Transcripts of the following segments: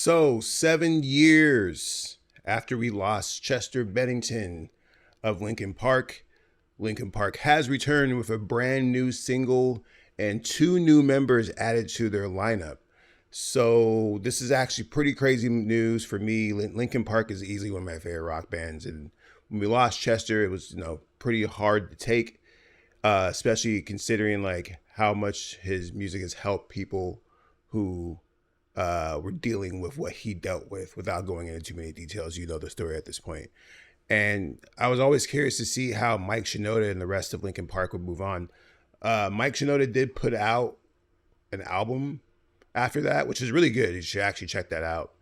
So, 7 years after we lost Chester Bennington of Linkin Park has returned with a brand new single and two new members added to their lineup. So, this is actually pretty crazy news for me. Linkin Park is easily one of my favorite rock bands. And when we lost Chester, it was, pretty hard to take, especially considering like how much his music has helped people who were dealing with what he dealt with without going into too many details. You know the story at this point. And I was always curious to see how Mike Shinoda and the rest of Linkin Park would move on. Mike Shinoda did put out an album after that, which is really good. You should actually check that out.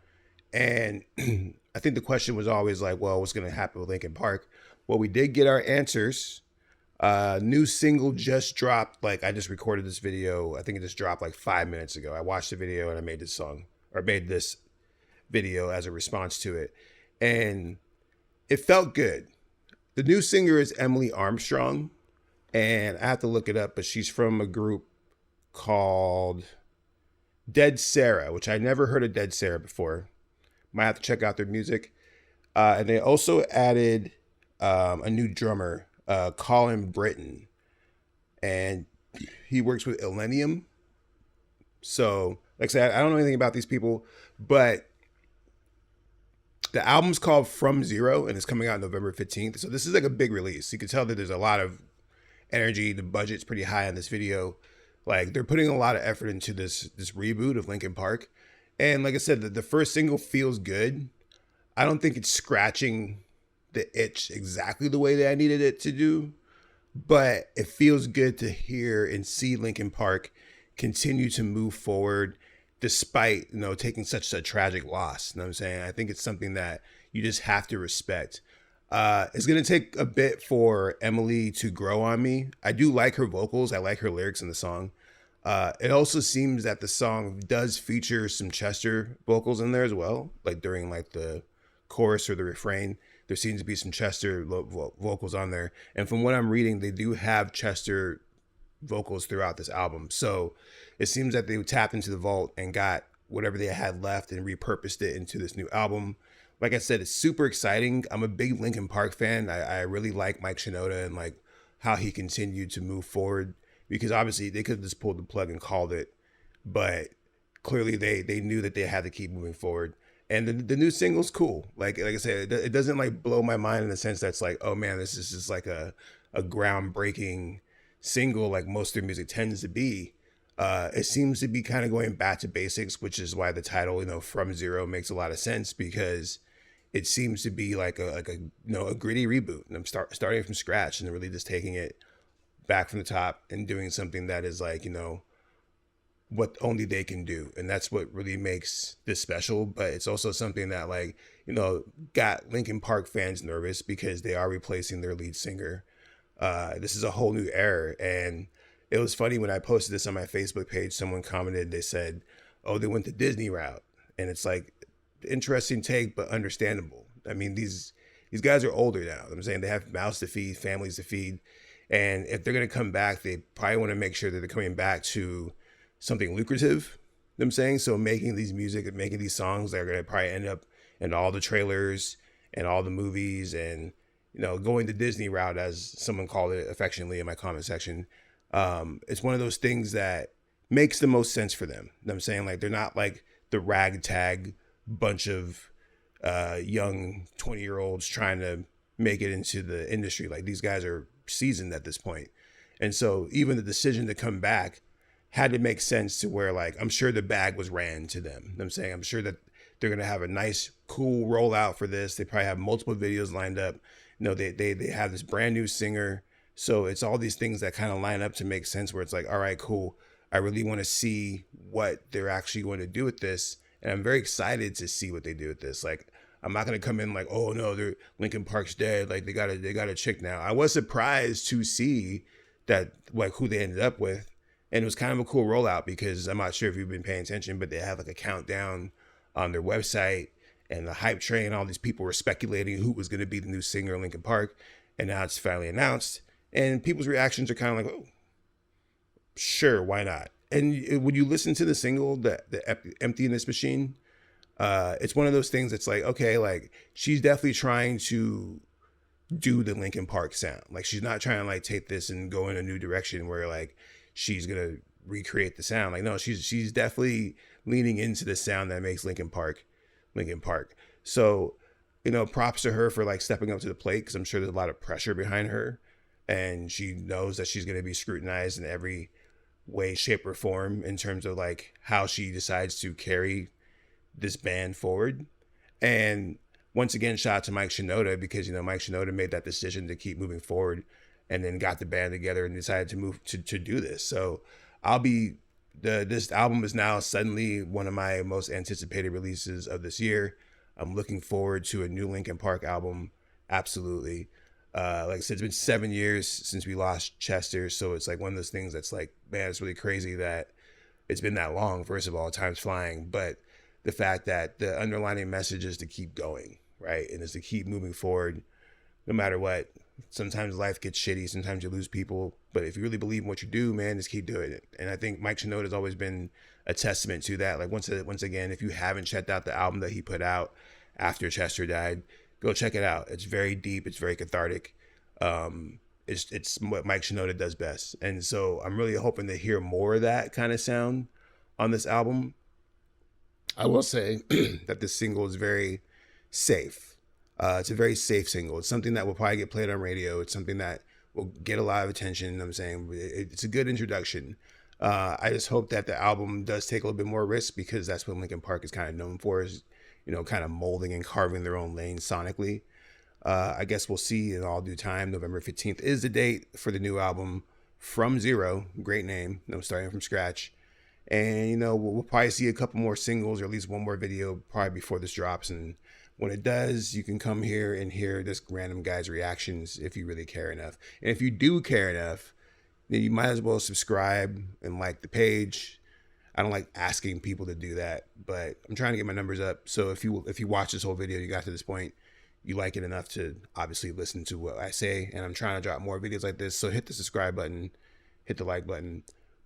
And I think the question was always like, well, what's going to happen with Linkin Park? Well, we did get our answers. New single just dropped. Like I just recorded this video. I think it just dropped like 5 minutes ago. I watched the video and I made this song or made this video as a response to it. And it felt good. The new singer is Emily Armstrong. And I have to look it up, but she's from a group called Dead Sarah, which I never heard of Dead Sarah before. Might have to check out their music. And they also added a new drummer, Colin Britton, and he works with Illenium. So, like I said, I don't know anything about these people, but the album's called From Zero, and it's coming out November 15th. So this is like a big release. You can tell that there's a lot of energy. The budget's pretty high on this video. Like they're putting a lot of effort into this reboot of Linkin Park. And like I said, the first single feels good. I don't think it's scratching the itch exactly the way that I needed it to do, but it feels good to hear and see Linkin Park continue to move forward despite, taking such a tragic loss. You know what I'm saying? I think it's something that you just have to respect. It's going to take a bit for Emily to grow on me. I do like her vocals. I like her lyrics in the song. It also seems that the song does feature some Chester vocals in there as well, like during like the chorus or the refrain. There seems to be some Chester vocals on there. And from what I'm reading, they do have Chester vocals throughout this album. So it seems that they tapped into the vault and got whatever they had left and repurposed it into this new album. Like I said, it's super exciting. I'm a big Linkin Park fan. I really like Mike Shinoda and like how he continued to move forward, because obviously they could have just pulled the plug and called it, but clearly they knew that they had to keep moving forward. And the new single's cool. Like I said, it doesn't like blow my mind in the sense that's like, oh man, this is just like a groundbreaking single like most of their music tends to be. It seems to be kind of going back to basics, which is why the title, From Zero makes a lot of sense, because it seems to be like a gritty reboot. And I'm starting from scratch and really just taking it back from the top and doing something that is like, what only they can do. And that's what really makes this special. But it's also something that like, got Linkin Park fans nervous because they are replacing their lead singer. This is a whole new era. And it was funny when I posted this on my Facebook page, someone commented, they said, oh, they went the Disney route. And it's like, interesting take, but understandable. I mean, these guys are older now. I'm saying they have mouths to feed, families to feed. And if they're going to come back, they probably want to make sure that they're coming back to something lucrative. You know what I'm saying? So making these music and making these songs that are going to probably end up in all the trailers and all the movies and, going the Disney route, as someone called it affectionately in my comment section. It's one of those things that makes the most sense for them. You know what I'm saying? Like they're not like the ragtag bunch of young 20-year-olds trying to make it into the industry. Like these guys are seasoned at this point. And so even the decision to come back had to make sense, to where like I'm sure the bag was ran to them. You know what I'm saying? I'm sure that they're going to have a nice, cool rollout for this. They probably have multiple videos lined up. They have this brand new singer. So it's all these things that kind of line up to make sense, where it's like, all right, cool. I really want to see what they're actually going to do with this. And I'm very excited to see what they do with this. Like, I'm not going to come in like, oh no, they're Linkin Park's dead. Like they got a chick now. I was surprised to see that, like, who they ended up with. And it was kind of a cool rollout, because I'm not sure if you've been paying attention, but they have like a countdown on their website, and the hype train, all these people were speculating who was going to be the new singer of Linkin Park. And now it's finally announced. And people's reactions are kind of like, oh, sure, why not? And when you listen to the single, the Empty in This Machine, It's one of those things that's like, okay, like she's definitely trying to do the Linkin Park sound. Like she's not trying to like take this and go in a new direction where like she's gonna recreate the sound. Like no, she's definitely leaning into the sound that makes Linkin Park Linkin Park. So, props to her for like stepping up to the plate because I'm sure there's a lot of pressure behind her, and she knows that she's gonna be scrutinized in every way, shape, or form in terms of like how she decides to carry this band forward. And once again, shout out to Mike Shinoda because Mike Shinoda made that decision to keep moving forward, and then got the band together and decided to move to do this. So I'll be this album is now suddenly one of my most anticipated releases of this year. I'm looking forward to a new Linkin Park album. Absolutely. Like I said, it's been 7 years since we lost Chester, so it's like one of those things that's like, man, it's really crazy that it's been that long. First of all, time's flying, but the fact that the underlying message is to keep going, right, and is to keep moving forward, no matter what. Sometimes life gets shitty, sometimes you lose people, but if you really believe in what you do, man, just keep doing it. And I think Mike Shinoda has always been a testament to that. Like once again, if you haven't checked out the album that he put out after Chester died, go check it out. It's very deep. It's very cathartic. It's what Mike Shinoda does best. And so I'm really hoping to hear more of that kind of sound on this album. I will say that this single is very safe. It's a very safe single. It's something that will probably get played on radio. It's something that will get a lot of attention. You know what I'm saying it's a good introduction. I just hope that the album does take a little bit more risk because that's what Linkin Park is kind of known for, is kind of molding and carving their own lane sonically. I guess we'll see in all due time. November 15th is the date for the new album, From Zero. Great name. Starting from scratch. And, we'll probably see a couple more singles or at least one more video probably before this drops. And when it does, you can come here and hear this random guy's reactions if you really care enough. And if you do care enough, then you might as well subscribe and like the page. I don't like asking people to do that, but I'm trying to get my numbers up. So if you watch this whole video, you got to this point, you like it enough to obviously listen to what I say. And I'm trying to drop more videos like this. So hit the subscribe button, hit the like button.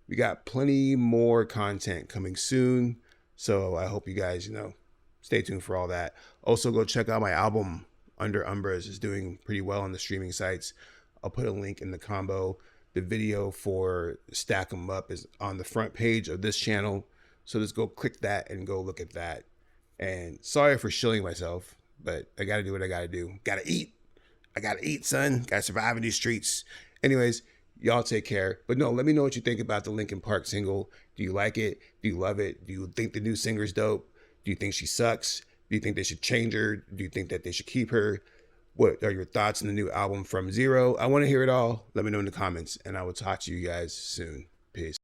We got plenty more content coming soon. So I hope you guys, stay tuned for all that. Also, go check out my album, Under Umbras. It's doing pretty well on the streaming sites. I'll put a link in the combo. The video for Stack 'em Up is on the front page of this channel. So just go click that and go look at that. And sorry for shilling myself, but I got to do what I got to do. Got to eat. I got to eat, son. Got to survive in these streets. Anyways, y'all take care. But no, let me know what you think about the Linkin Park single. Do you like it? Do you love it? Do you think the new singer's dope? Do you think she sucks? Do you think they should change her? Do you think that they should keep her? What are your thoughts on the new album From Zero? I want to hear it all. Let me know in the comments, and I will talk to you guys soon. Peace.